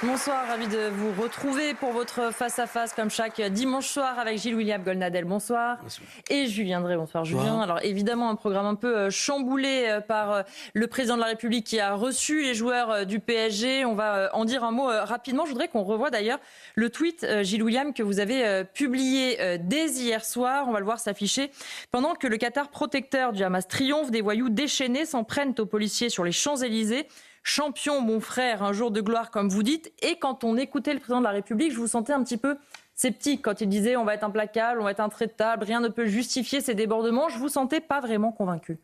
Bonsoir, ravi de vous retrouver pour votre face-à-face comme chaque dimanche soir avec Gilles-William Goldnadel, bonsoir. Bonsoir. Et Julien Drey, bonsoir Julien. Alors évidemment un programme un peu chamboulé par le président de la République qui a reçu les joueurs du PSG. On va en dire un mot rapidement. Je voudrais qu'on revoie d'ailleurs le tweet, Gilles-William, que vous avez publié dès hier soir. On va le voir s'afficher. Pendant que le Qatar protecteur du Hamas triomphe, des voyous déchaînés s'en prennent aux policiers sur les Champs-Élysées. Champion, mon frère, un jour de gloire, comme vous dites. Et quand on écoutait le président de la République, je vous sentais un petit peu sceptique quand il disait on va être implacable, on va être intraitable, rien ne peut justifier ces débordements. Je vous sentais pas vraiment convaincu.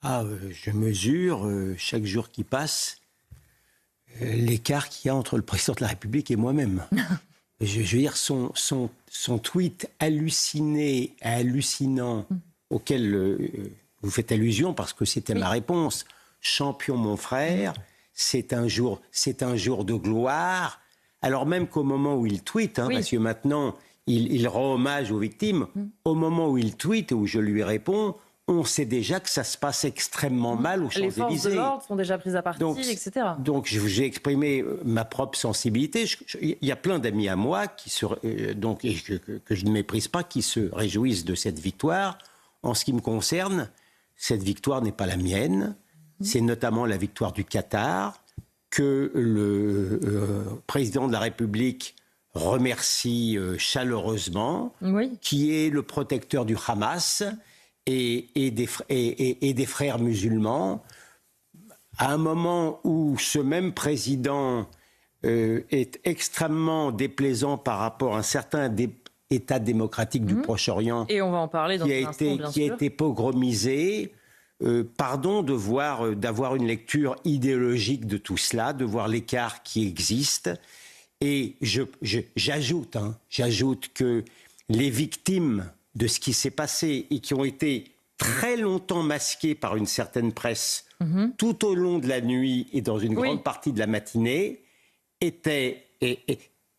Je mesure chaque jour qui passe l'écart qu'il y a entre le président de la République et moi-même. Je veux dire, son tweet hallucinant auquel vous faites allusion parce que c'était ma réponse. Champion, mon frère, c'est un jour de gloire. Alors même qu'au moment où il tweet, parce que maintenant il rend hommage aux victimes, au moment où il tweet, où je lui réponds, on sait déjà que ça se passe extrêmement mal aux Champs-Élysées. Les forces de l'ordre sont déjà prises à partie, etc. Donc j'ai exprimé ma propre sensibilité. Il y a plein d'amis à moi que je ne méprise pas, qui se réjouissent de cette victoire. En ce qui me concerne, cette victoire n'est pas la mienne. C'est notamment la victoire du Qatar que le président de la République remercie chaleureusement, qui est le protecteur du Hamas et des frères musulmans, à un moment où ce même président est extrêmement déplaisant par rapport à un certain État démocratique du Proche-Orient, et on va en parler dans un instant, bien sûr, qui a été pogromisé. Pardon d'avoir une lecture idéologique de tout cela, de voir l'écart qui existe. Et j'ajoute que les victimes de ce qui s'est passé et qui ont été très longtemps masquées par une certaine presse tout au long de la nuit et dans une grande partie de la matinée, elles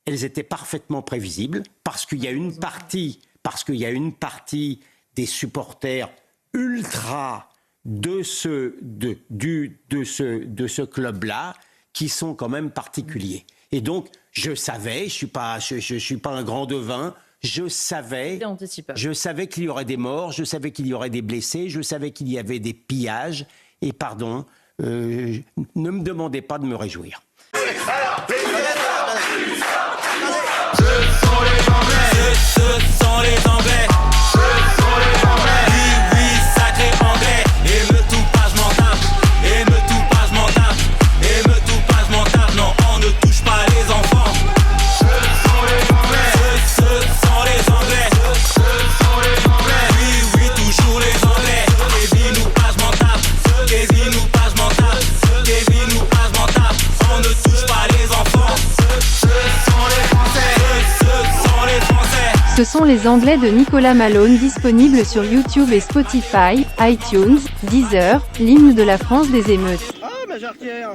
étaient parfaitement prévisibles parce qu'il y a une partie des supporters ultra de ce club-là, qui sont quand même particuliers. Et donc, je savais, je suis pas un grand devin, je savais qu'il y aurait des morts, je savais qu'il y aurait des blessés, je savais qu'il y avait des pillages, et pardon, ne me demandez pas de me réjouir. Ce sont les Anglais. Ce sont les Anglais de Nicolas Malone, disponibles sur YouTube et Spotify, iTunes, Deezer, l'hymne de la France des émeutes. Ah, ma jarretière!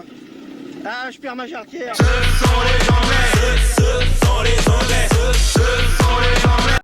Ah, je perds ma jarretière! Ce sont les Anglais! Ce sont les Anglais! Ce sont les Anglais!